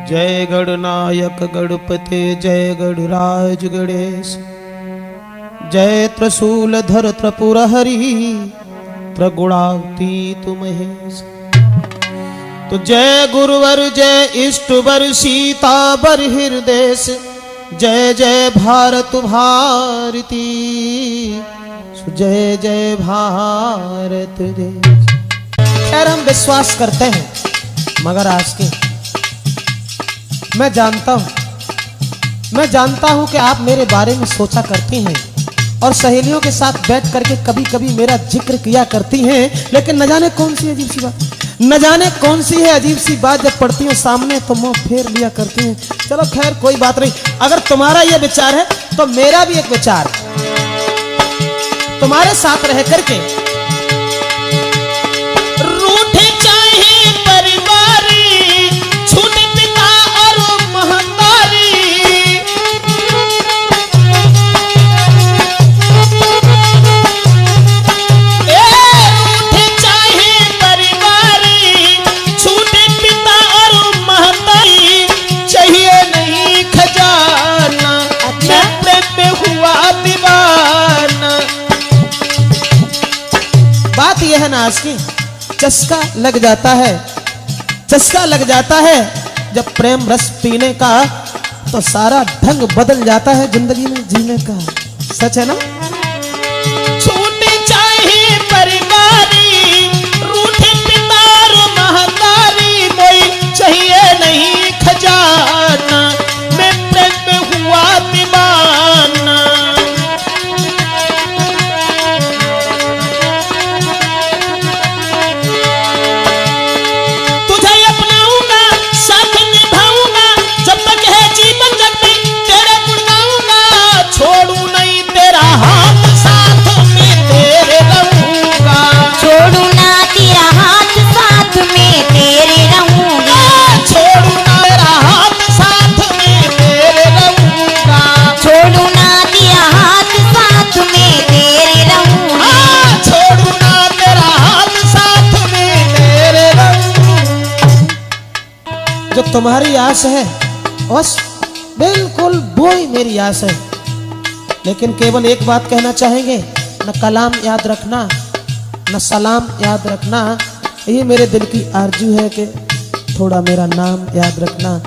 जय गणनायक गणपते जय गणराज गणेश, जय त्रिशूलधर त्रिपुरहरि त्रिगुणातीत महेश। तो जय गुरुवर जय इष्टवर सीतावर हृदेश, जय जय भारत भारती, जय जय भारत देश। खैर हम विश्वास करते हैं, मगर आज के मैं जानता हूं कि आप मेरे बारे में सोचा करती हैं और सहेलियों के साथ बैठ करके कभी कभी मेरा जिक्र किया करती हैं, लेकिन न जाने कौन सी अजीब सी बात, न जाने कौन सी है अजीब सी बात, जब पढ़ती हूँ सामने तो मुंह फेर लिया करती हैं। चलो खैर कोई बात नहीं, अगर तुम्हारा यह विचार है तो मेरा भी एक विचार तुम्हारे साथ रह करके। रूठे चाहे परिवारी, छूटे पिता और महतारी, रूठे चाहे परिवारी, छूटे पिता और महतारी, चाहिए नहीं खजाना, मैं प्रेम में हुआ दीवाना। बात यह है ना आज की, चस्का लग जाता है जब प्रेम रस पीने का, तो सारा ढंग बदल जाता है जिंदगी में जीने का। सच है ना? छूटे चाहे परिवारी, रूठे पिता और महतारी, कोई चाहिए नहीं खजाना, मैं प्रेम में हुआ दीवाना। जो तुम्हारी आस है बस बिल्कुल वो ही मेरी आस है, लेकिन केवल एक बात कहना चाहेंगे, न कलाम याद रखना न सलाम याद रखना, ये मेरे दिल की आरजू है कि थोड़ा मेरा नाम याद रखना।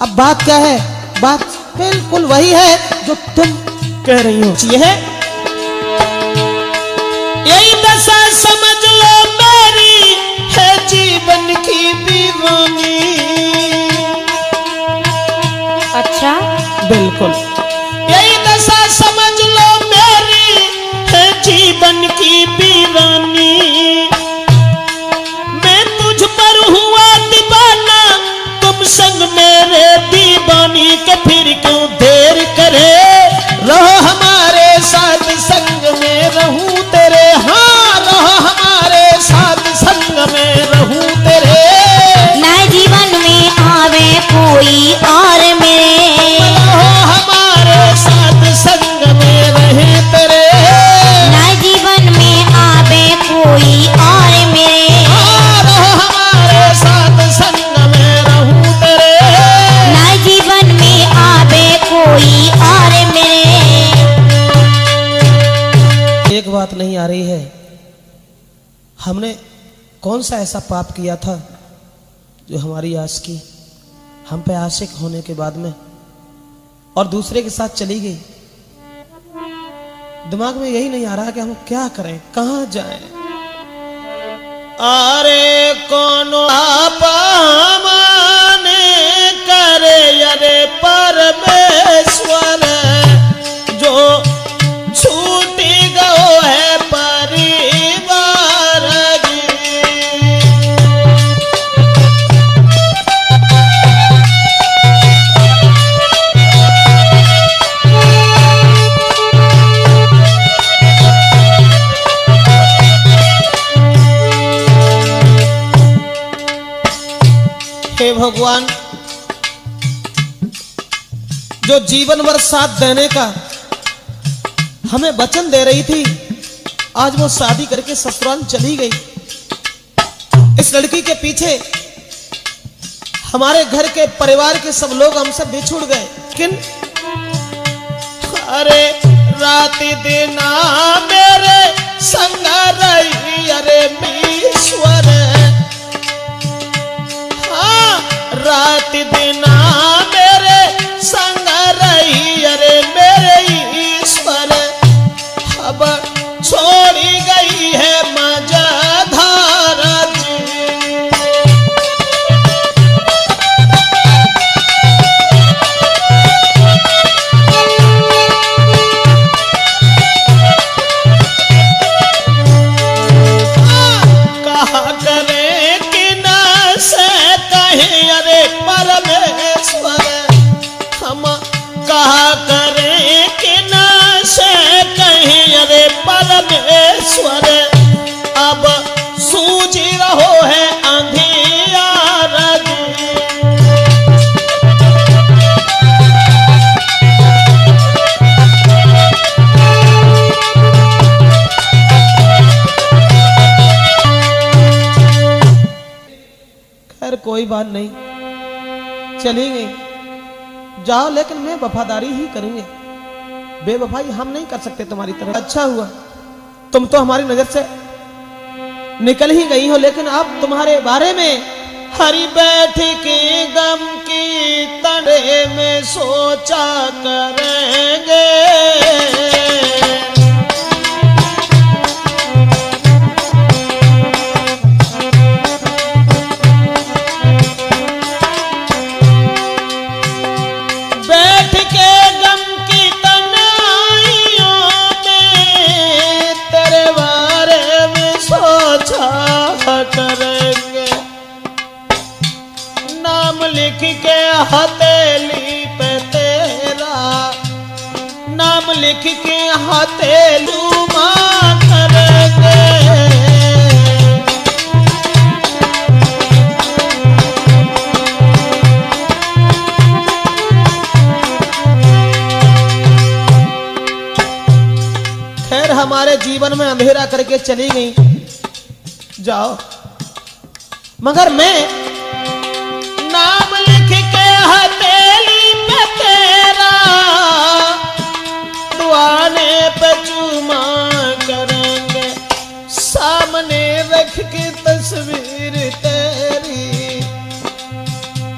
अब बात क्या है? बात बिल्कुल वही है जो तुम कह रही हो। ये है, यही दशा समझ लो मेरी है जीवन की दीवानी। अच्छा, बिल्कुल यही दशा समझ लो मेरी है जीवन की दीवानी। मैं तुझ पर हुआ दीवाना, तुम संग मेरे दीवानी के, फिर क्यों देर करे, रहो हमारे साथ संग में रहूं तेरे, हाँ रहो हमारे साथ संग में रहूं तेरे। नए जीवन में आवे कोई और मेरे, रहो हमारे साथ संग में रहे तेरे, नए जीवन में आवे कोई और मेरे, हाँ रहो हमारे साथ संग में रहूं तेरे। नए जीवन में आवे कोई और मेरे। एक बात नहीं आ रही है, हमने कौन सा ऐसा पाप किया था जो हमारी आस की हम पे आशिक होने के बाद में और दूसरे के साथ चली गई। दिमाग में यही नहीं आ रहा कि हम क्या करें, कहां जाएं। अरे कोनो माने करे अरे परमेश्वर, जो छूट गयो है परिवार जी। हे भगवान, जो जीवन भर साथ देने का हमें वचन दे रही थी, आज वो शादी करके ससुराल चली गई। इस लड़की के पीछे हमारे घर के परिवार के सब लोग हमसे बिछुड़ गए, लेकिन अरे रात दिन मेरे संग रही अरे ईश्वर, हाँ रात दिन मेरे संग रही अरे मेरे ईश्वर, अब छोड़ी गई है मझधार जी। कहा करें कि न से कहें अरे परमेश्वर, हम कहा करें कि न से कहें अरे परमेश्वर, अब सूझ रहो है अंधियारा जी। खैर कोई बात नहीं, चली गई, जाओ, लेकिन मैं वफादारी ही करूंगी, बेवफाई हम नहीं कर सकते तुम्हारी तरह। अच्छा हुआ तुम तो हमारी नजर से निकल ही गई हो, लेकिन अब तुम्हारे बारे में हरी बैठ के गम की तड़े में सोचा करेंगे, बैठ के गम की तन्हाइयों में तेरे बारे में सोचा करेंगे, नाम लिख के हथेली पे तेरा, नाम लिख के हथेलुमा करेंगे। खैर हमारे जीवन में अंधेरा करके चली गई, जाओ, मगर मैं नाम लिख के हथेली पे तेरा, दुआने पे चूमा करेंगे, सामने रख के तस्वीर तेरी,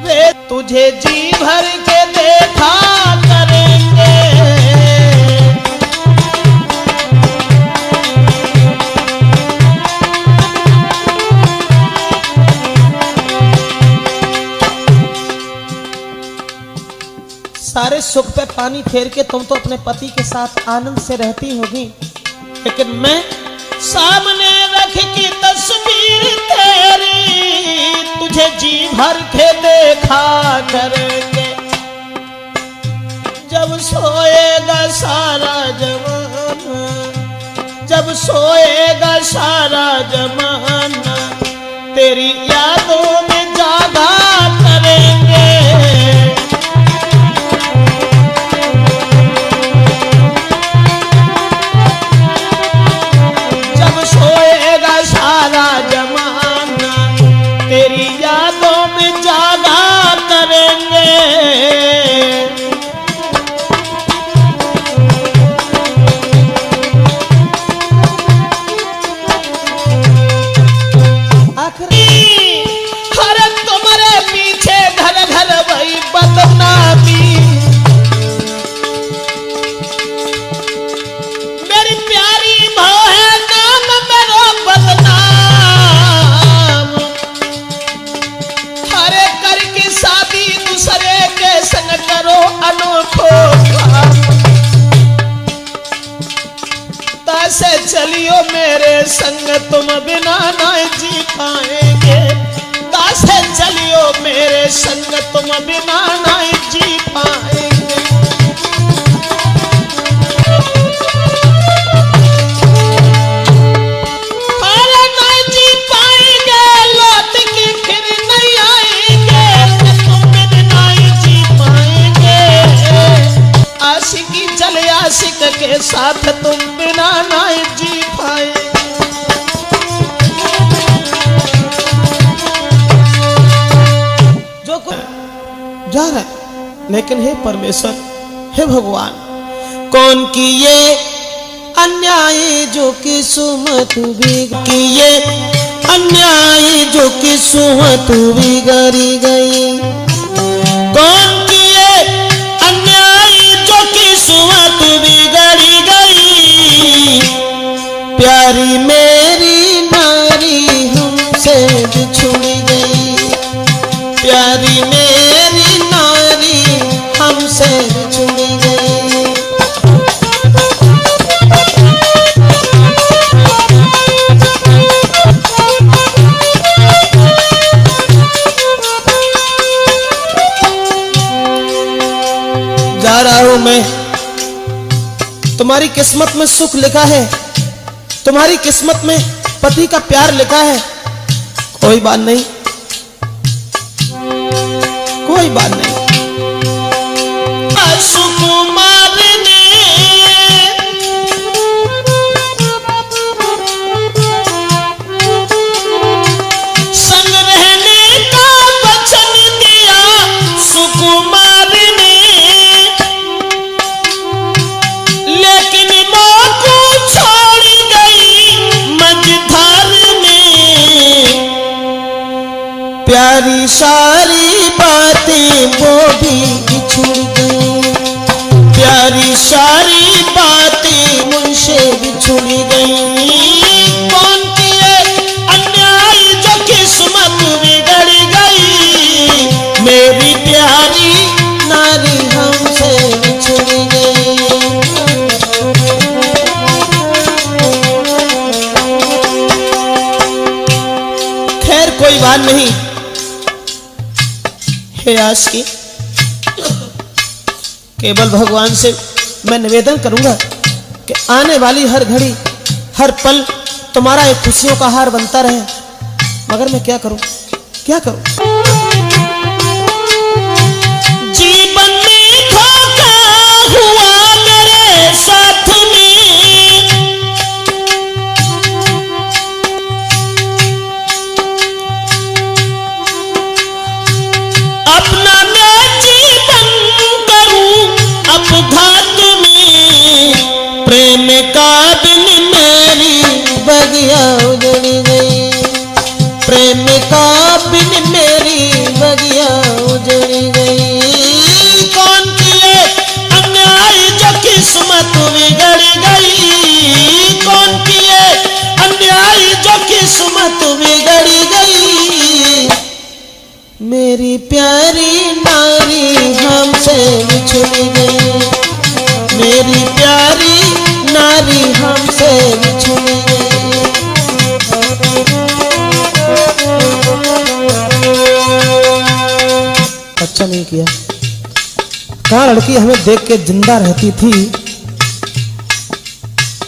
वे तुझे जी भर के देखा करेंगे। सारे सुख पे पानी फेर के तुम तो अपने पति के साथ आनंद से रहती होगी, लेकिन मैं सामने रख की तस्वीर तेरी, तुझे जी भर के देखा करेंगे, जब सोएगा सारा जमाना, जब सोएगा सारा जमाना, तेरी यादों में जागा करेंगे। सारा जमाना तेरी यादों में जागा करेंगे। आखिरी हर तुम्हारे पीछे घर घर वही बदनामी, मेरी प्यारी भाव है नाम मेरा बदनाम, हरे करके शादी दूसरे के संग करो अनोखो काम, तासे चलियो मेरे संग तुम बिना ना जी पाएंगे, तासे चलियो मेरे संग तुम बिना ना जी पाएंगे। आशिक के साथ तुम बिना ना जी पाए। जो जा रहा है। लेकिन हे परमेश्वर, हे भगवान, कौन किए अन्याय जो किस्मत किए अन्याय जो किस्मत बिगड़ी गई। कौन किए अन्याय जो किस्मत बिगड़ी गई। प्यारी मेरी नारी हमसे बिछुड़ गई। प्यारी मेरी नारी हमसे बिछुड़ गई। जा रहा हूं मैं, तुम्हारी किस्मत में सुख लिखा है, तुम्हारी किस्मत में पति का प्यार लिखा है। कोई बात नहीं, कोई बात नहीं। सुकुमार ने संग रहने का वचन दिया। सुकुमार ने लेकिन मां को छोड़ गई मझधार में। प्यारी सारी बातें वो भी बिछुड़ गई। प्यारी सारी बातें मुझसे बिछुड़ गई। कौन किए अन्याय जो किस्मत बिगड़ गई। मेरी प्यारी नारी हमसे बिछुड़ गई। खैर कोई बात नहीं। हे आशिकी, केवल भगवान से मैं निवेदन करूंगा कि आने वाली हर घड़ी हर पल तुम्हारा एक खुशियों का हार बनता रहे। मगर मैं क्या करूं, क्या करूं? जीवन में धोखा हुआ मेरे साथ में। अपना मैं जीवन करूं अपघात में। प्रेम का बिन मेरी बगिया उजड़ गई। प्रेम का बिन मेरी बगिया उजड़ गई। कौन किए अन्याय जो किस्मत बिगड़ गई। कौन किए अन्याय जो किस्मत बिगड़ गई। मेरी प्यारी नारी हमसे बिछुड़ गई। मेरी प्यारी नारी हमसे बिछुड़ गई। अच्छा नहीं किया। कहाँ लड़की हमें देख के जिंदा रहती थी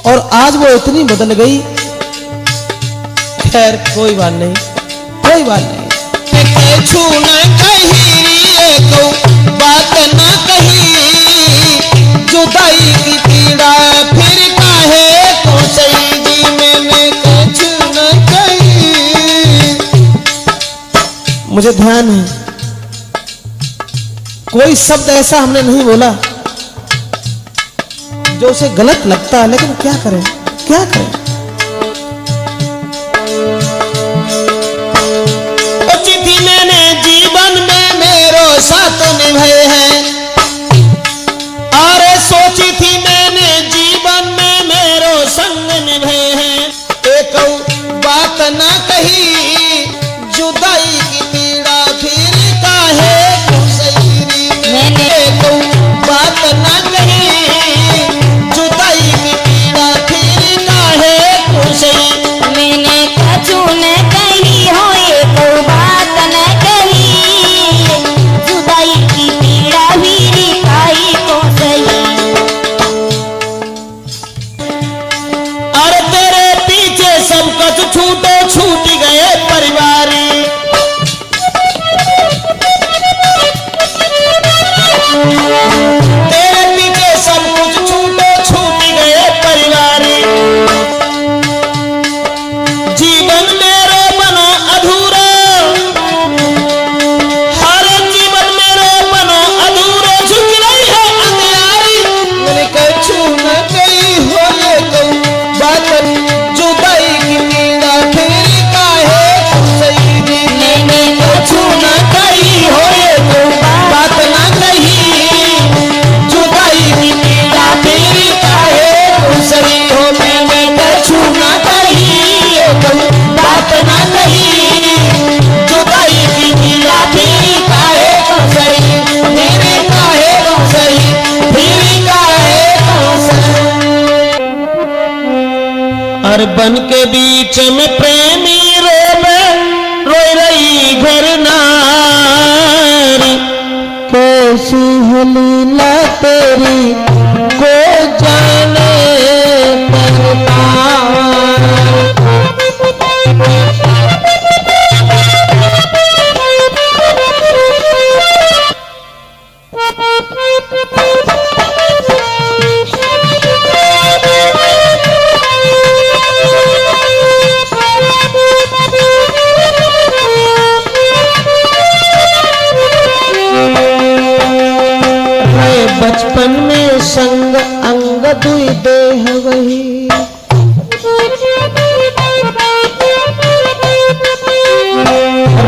और आज वो इतनी बदल गई। खैर कोई बात नहीं, कोई बात नहीं। छू न कही को बात न कही। जुदाई की पीड़ा फिर काहे को सही जी। मैंने कछु न कही। मुझे ध्यान है, कोई शब्द ऐसा हमने नहीं बोला जो उसे गलत लगता है। लेकिन क्या करें, क्या करें? चिट्ठी मैंने जीवन में मेरो साथ निभाए हैं। अरे सोची थी मैंने जीवन में मेरो संग निभाए हैं। एक बात ना कही, जुदाई की पीड़ा फिर काहे को सही री। मैंने एक बात ना कही, जुदाई की पीड़ा फिर काहे अरे बन के बीच में प्रेमी रोवे रोई रही घर नारी। कैसी है लीला तेरी को जाने बचपन में संग अंग दुई देह वही।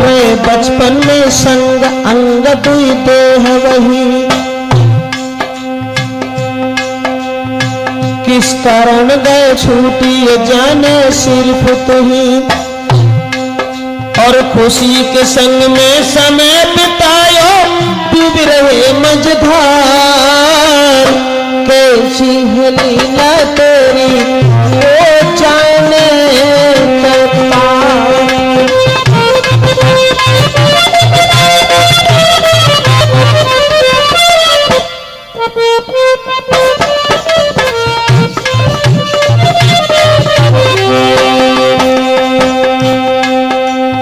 रे बचपन में संग अंग दुई देह वही। किस कारण गए छूटी ये जाने सिर्फ तुही। और खुशी के संग में समय बितायो डूब रहे मझधार। कैसी है लीला तेरी वो जाने करता।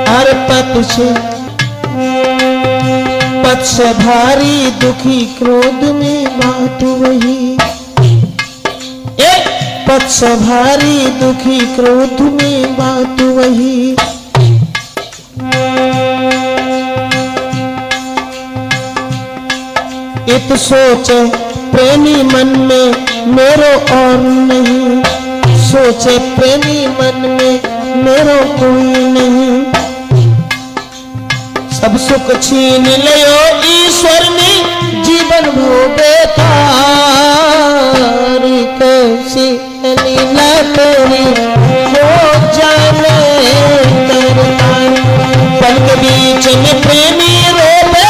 हर पथ से भारी दुखी क्रोध में बात वही। पथ से भारी दुखी क्रोध में बात वही। इत सोचे प्रेमी मन में मेरो और नहीं। सोचे प्रेमी मन में मेरो कोई नहीं। सब सुख छीन लियो ईश्वर ने जीवन भोगे तारी। कैसी लीला तेरी हो जाने करता। पल के बीच में प्रेमी रोवे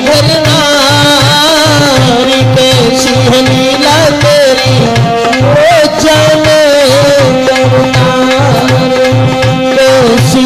घर नारी। कैसी लीला तेरी हो जाने करता। कैसी